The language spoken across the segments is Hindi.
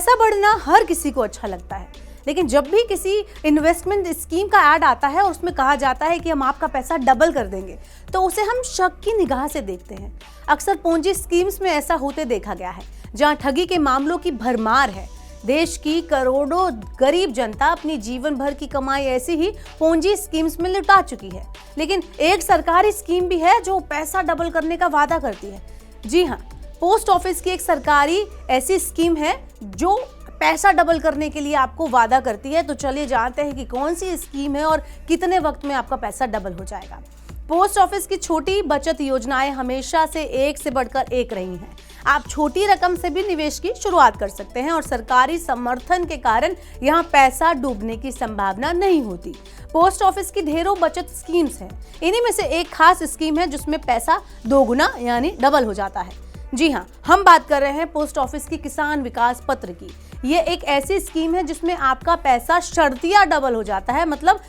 पैसा बढ़ना हर किसी को अच्छा लगता है, लेकिन जब भी किसी इन्वेस्टमेंट स्कीम का ऐड आता है और उसमें कहा जाता है कि हम आपका पैसा डबल कर देंगे, तो उसे हम शक की निगाह से देखते हैं। अक्सर पोंजी स्कीम्स में ऐसा होते देखा गया है, जहां ठगी के मामलों की भरमार है। देश की करोड़ों गरीब जनता अपनी जीवन भर की कमाई ऐसी ही पोंजी स्कीम्स में लुटा चुकी है। लेकिन एक सरकारी स्कीम भी है जो पैसा डबल करने का वादा करती है। जी हाँ, पोस्ट ऑफिस की एक सरकारी ऐसी स्कीम है जो पैसा डबल करने के लिए आपको वादा करती है। तो चलिए जानते हैं कि कौन सी स्कीम है और कितने वक्त में आपका पैसा डबल हो जाएगा। पोस्ट ऑफिस की छोटी बचत योजनाएं हमेशा से एक से बढ़कर एक रही हैं। आप छोटी रकम से भी निवेश की शुरुआत कर सकते हैं और सरकारी समर्थन के कारण यहाँ पैसा डूबने की संभावना नहीं होती। पोस्ट ऑफिस की ढेरों बचत स्कीम्स हैं। इन्हीं में से एक खास स्कीम है जिसमें पैसा दोगुना यानी डबल हो जाता है। जी हाँ, हम बात कर रहे हैं पोस्ट ऑफिस की किसान विकास पत्र की। ये एक ऐसी स्कीम है जिसमें आपका पैसा शर्तिया डबल हो जाता है। मतलब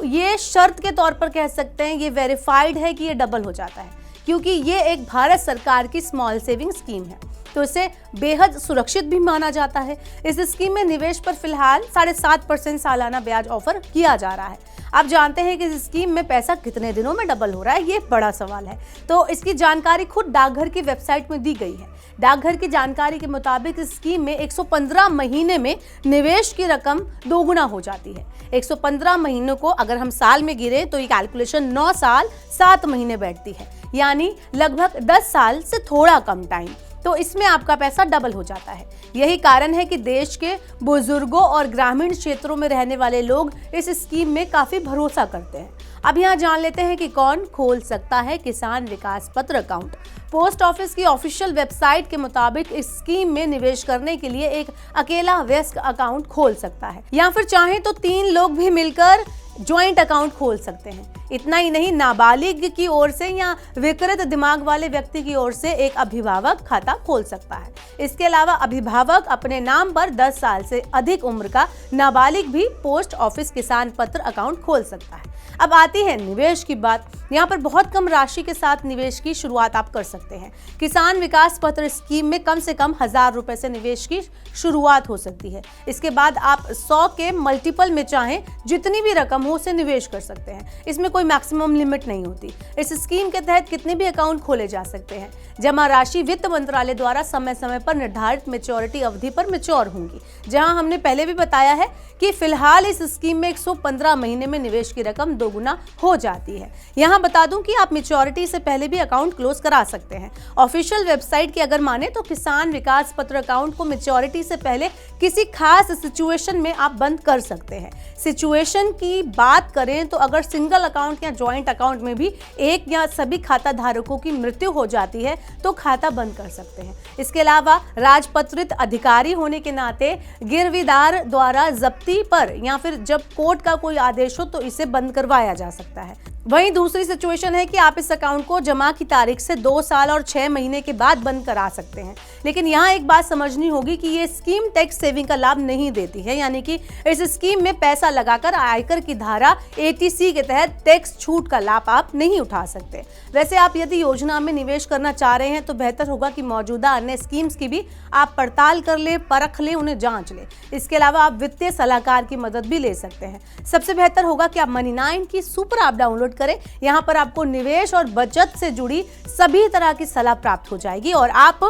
ये शर्त के तौर पर कह सकते हैं, ये वेरीफाइड है कि ये डबल हो जाता है, क्योंकि ये एक भारत सरकार की स्मॉल सेविंग स्कीम है, तो इसे बेहद सुरक्षित भी माना जाता है। इस स्कीम में निवेश पर फिलहाल 7.5% सालाना ब्याज ऑफर किया जा रहा है। आप जानते हैं कि इस स्कीम में पैसा कितने दिनों में डबल हो रहा है, ये बड़ा सवाल है। तो इसकी जानकारी खुद डाकघर की वेबसाइट में दी गई है। डाकघर की जानकारी के मुताबिक इस स्कीम में 115 महीने में निवेश की रकम दोगुना हो जाती है। 115 महीनों को अगर हम साल में गिरे तो ये कैलकुलेशन 9 साल 7 महीने बैठती है, यानी लगभग 10 साल से थोड़ा कम टाइम। तो इसमें आपका पैसा डबल हो जाता है। यही कारण है कि देश के बुजुर्गों और ग्रामीण क्षेत्रों में रहने वाले लोग इस स्कीम में काफी भरोसा करते हैं। अब यहाँ जान लेते हैं कि कौन खोल सकता है किसान विकास पत्र अकाउंट। पोस्ट ऑफिस की ऑफिशियल वेबसाइट के मुताबिक इस स्कीम में निवेश करने के लिए एक अकेला वयस्क अकाउंट खोल सकता है, या फिर चाहे तो 3 लोग भी मिलकर ज्वाइंट अकाउंट खोल सकते हैं। इतना ही नहीं, नाबालिग की ओर से या विकृत दिमाग वाले व्यक्ति की ओर से एक अभिभावक खाता खोल सकता है। इसके अलावा अभिभावक अपने नाम पर 10 साल से अधिक उम्र का नाबालिग भी पोस्ट ऑफिस किसान पत्र अकाउंट खोल सकता है। अब आती है निवेश की बात। यहाँ पर बहुत कम राशि के साथ निवेश की शुरुआत आप कर सकते हैं। किसान विकास पत्र स्कीम में कम से कम 1000 रुपए से निवेश की शुरुआत हो सकती है। इसके बाद आप 100 के मल्टीपल में चाहें जितनी भी रकम हो उसे निवेश कर सकते हैं। इसमें कोई मैक्सिमम लिमिट नहीं होती। इस स्कीम के तहत कितने भी अकाउंट खोले जा सकते हैं। जमा राशि वित्त मंत्रालय द्वारा समय समय पर निर्धारित मैच्योरिटी अवधि पर मैच्योर होंगी। जहां हमने पहले भी बताया है कि फिलहाल इस स्कीम में 115 महीने में निवेश की रकम दोगुना हो जाती है। यहाँ बता दूं कि आप मैच्योरिटी से पहले भी अकाउंट क्लोज करा सकते हैं। ऑफिशियल वेबसाइट की अगर माने तो किसान विकास पत्र अकाउंट को मैच्योरिटी से पहले किसी खास सिचुएशन में आप बंद कर सकते हैं। सिचुएशन की बात करें तो अगर सिंगल अकाउंट या ज्वाइंट अकाउंट में भी एक या सभी खाता धारकों की मृत्यु हो जाती है तो खाता बंद कर सकते हैं। इसके अलावा राजपत्रित अधिकारी होने के नाते गिरवीदार द्वारा जब्ती पर या फिर जब कोर्ट का कोई आदेश हो तो इसे बंद करवाया जा सकता है। वहीं दूसरी सिचुएशन है कि आप इस अकाउंट को जमा की तारीख से 2 साल और 6 महीने के बाद बंद करा सकते हैं। लेकिन यहाँ एक बात समझनी होगी कि ये स्कीम टैक्स सेविंग का लाभ नहीं देती है, यानी कि इस स्कीम में पैसा लगाकर आयकर की धारा 80C के तहत टैक्स छूट का लाभ आप नहीं उठा सकते। वैसे आप यदि योजना में निवेश करना चाह रहे हैं तो बेहतर होगा कि मौजूदा अन्य स्कीम्स की भी आप पड़ताल कर ले, परख ले, उन्हें जांच ले। इसके अलावा आप वित्तीय सलाहकार की मदद भी ले सकते हैं। सबसे बेहतर होगा कि आप मनी9 की सुपर ऐप डाउनलोड करें। यहाँ पर आपको निवेश और बचत से जुड़ी सभी तरह की सलाह प्राप्त हो जाएगी और आप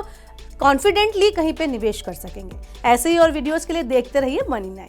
कॉन्फिडेंटली कहीं पे निवेश कर सकेंगे। ऐसे ही और वीडियोस के लिए देखते रहिए मनी9।